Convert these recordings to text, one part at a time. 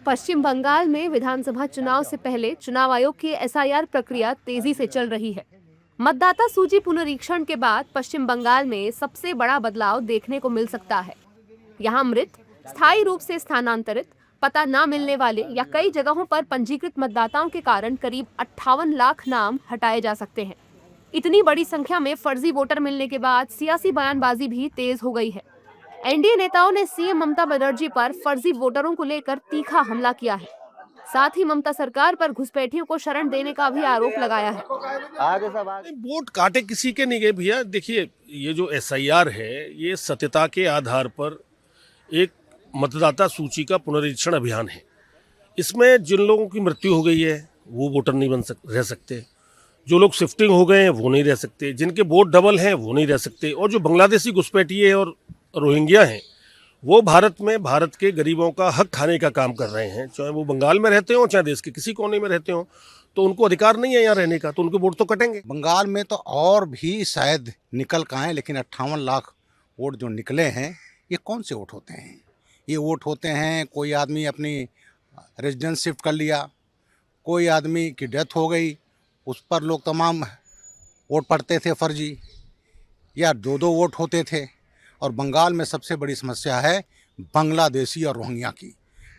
पश्चिम बंगाल में विधानसभा चुनाव से पहले चुनाव आयोग की एसआईआर प्रक्रिया तेजी से चल रही है। मतदाता सूची पुनरीक्षण के बाद पश्चिम बंगाल में सबसे बड़ा बदलाव देखने को मिल सकता है। यहाँ मृत, स्थायी रूप से स्थानांतरित, पता न मिलने वाले या कई जगहों पर पंजीकृत मतदाताओं के कारण करीब 58 लाख नाम हटाए जा सकते हैं। इतनी बड़ी संख्या में फर्जी वोटर मिलने के बाद सियासी बयानबाजी भी तेज हो गई है। एनडीए नेताओं ने सीएम ममता बनर्जी पर फर्जी वोटरों को लेकर तीखा हमला किया है। साथ ही ममता सरकार पर घुसपैठियों को शरण देने का भी आरोप लगाया है। वोट काटे किसी के नहीं गए भैया। देखिए, ये जो एसआईआर है ये सत्यता के आधार पर एक मतदाता सूची का पुनरीक्षण अभियान है। इसमें जिन लोगों की मृत्यु हो गई है वो वोटर नहीं रह सकते, जो लोग शिफ्टिंग हो गए हैं वो नहीं रह सकते, जिनके वोट डबल हैं वो नहीं रह सकते, और जो बांग्लादेशी घुसपैठिए और रोहिंग्या हैं वो भारत में भारत के गरीबों का हक खाने का काम कर रहे हैं, चाहे वो बंगाल में रहते हो चाहे देश के किसी कोने में रहते हो। तो उनको अधिकार नहीं है यहाँ रहने का, तो उनके वोट तो कटेंगे। बंगाल में तो और भी शायद निकल का है, लेकिन 58 लाख वोट जो निकले हैं ये कौन से वोट होते हैं? ये वोट होते हैं कोई आदमी अपनी रेजिडेंस शिफ्ट कर लिया, कोई आदमी की डेथ हो गई, उस पर लोग तमाम वोट पड़ते थे फर्जी, या दो वोट होते थे। और बंगाल में सबसे बड़ी समस्या है बांग्लादेशी और रोहिंग्या की,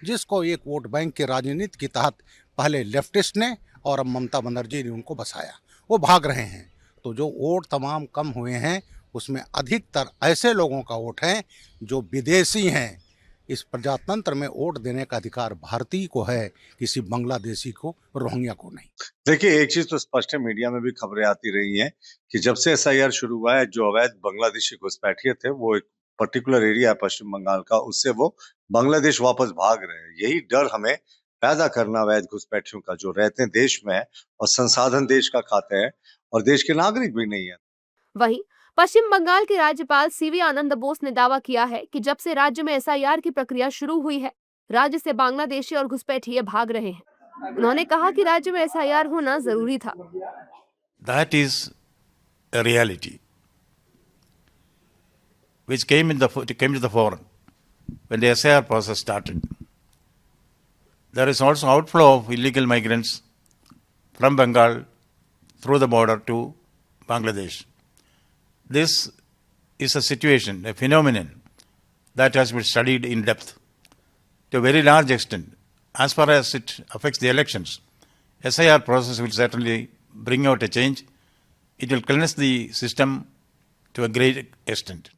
जिसको एक वोट बैंक के राजनीति के तहत पहले लेफ्टिस्ट ने और अब ममता बनर्जी ने उनको बसाया, वो भाग रहे हैं। तो जो वोट तमाम कम हुए हैं उसमें अधिकतर ऐसे लोगों का वोट है जो विदेशी हैं। इस प्रजातंत्र में वोट देने का अधिकार भारतीय को है, किसी बांग्लादेशी को, रोहिंग्या को नहीं। देखिए, एक चीज तो स्पष्ट है, मीडिया में भी खबरें आती रही हैं कि जब से एसआईआर शुरू हुआ है, जो अवैध बांग्लादेशी घुसपैठिए थे वो एक पर्टिकुलर एरिया है पश्चिम बंगाल का, उससे वो बांग्लादेश वापस भाग रहे हैं। यही डर हमें पैदा करना अवैध घुसपैठियों का, जो रहते हैं देश में और संसाधन देश का खाते हैं और देश के नागरिक भी नहीं है। वहीं पश्चिम बंगाल के राज्यपाल सीवी आनंद बोस ने दावा किया है कि जब से राज्य में एसआईआर की प्रक्रिया शुरू हुई है, राज्य से बांग्लादेशी और घुसपैठिए भाग रहे हैं। उन्होंने कहा कि राज्य में एसआईआर होना जरूरी था। That is a reality which came to the fore when the SIR process started. There is also outflow of illegal migrants from Bengal through the border to Bangladesh. This is a situation, a phenomenon that has been studied in depth to a very large extent. As far as it affects the elections, SIR process will certainly bring out a change. It will cleanse the system to a great extent.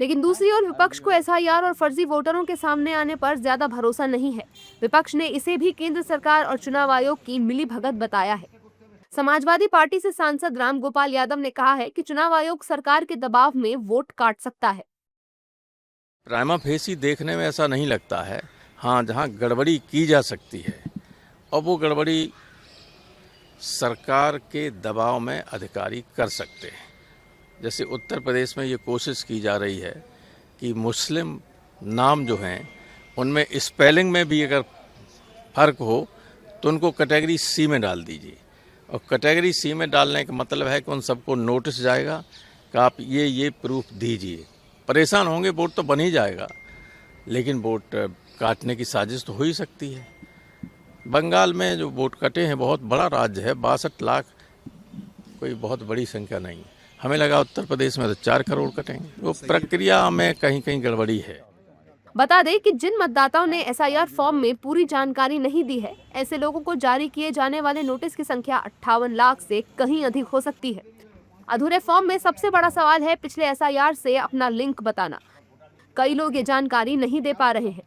लेकिन दूसरी ओर विपक्ष को SIR और फर्जी वोटरों के सामने आने पर ज्यादा भरोसा नहीं है। विपक्ष ने इसे भी केंद्र सरकार और चुनाव आयोग की मिलीभगत बताया है। समाजवादी पार्टी से सांसद राम गोपाल यादव ने कहा है कि चुनाव आयोग सरकार के दबाव में वोट काट सकता है। प्राइमा फेसी देखने में ऐसा नहीं लगता है। हाँ, जहाँ गड़बड़ी की जा सकती है और वो गड़बड़ी सरकार के दबाव में अधिकारी कर सकते हैं। जैसे उत्तर प्रदेश में ये कोशिश की जा रही है कि मुस्लिम नाम जो हैं उनमें स्पेलिंग में भी अगर फ़र्क हो तो उनको कैटेगरी सी में डाल दीजिए। और कैटेगरी सी में डालने का मतलब है कि उन सबको नोटिस जाएगा कि आप ये प्रूफ दीजिए। परेशान होंगे, वोट तो बन ही जाएगा, लेकिन वोट काटने की साजिश तो हो ही सकती है। बंगाल में जो वोट कटे हैं, बहुत बड़ा राज्य है, 62 लाख कोई बहुत बड़ी संख्या नहीं। हमें लगा उत्तर प्रदेश में तो 4 करोड़ कटेंगे। वो प्रक्रिया में कहीं कहीं गड़बड़ी है। बता दें कि जिन मतदाताओं ने एसआईआर फॉर्म में पूरी जानकारी नहीं दी है, ऐसे लोगों को जारी किए जाने वाले नोटिस की संख्या 58 लाख से कहीं अधिक हो सकती है। अधूरे फॉर्म में सबसे बड़ा सवाल है पिछले एसआईआर से अपना लिंक बताना। कई लोग ये जानकारी नहीं दे पा रहे हैं।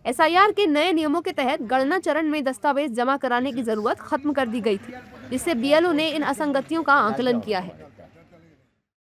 एसआईआर के नए नियमों के तहत गणना चरण में दस्तावेज जमा कराने की जरूरत खत्म कर दी गई थी, जिससे बीएलओ ने इन असंगतियों का आकलन किया है।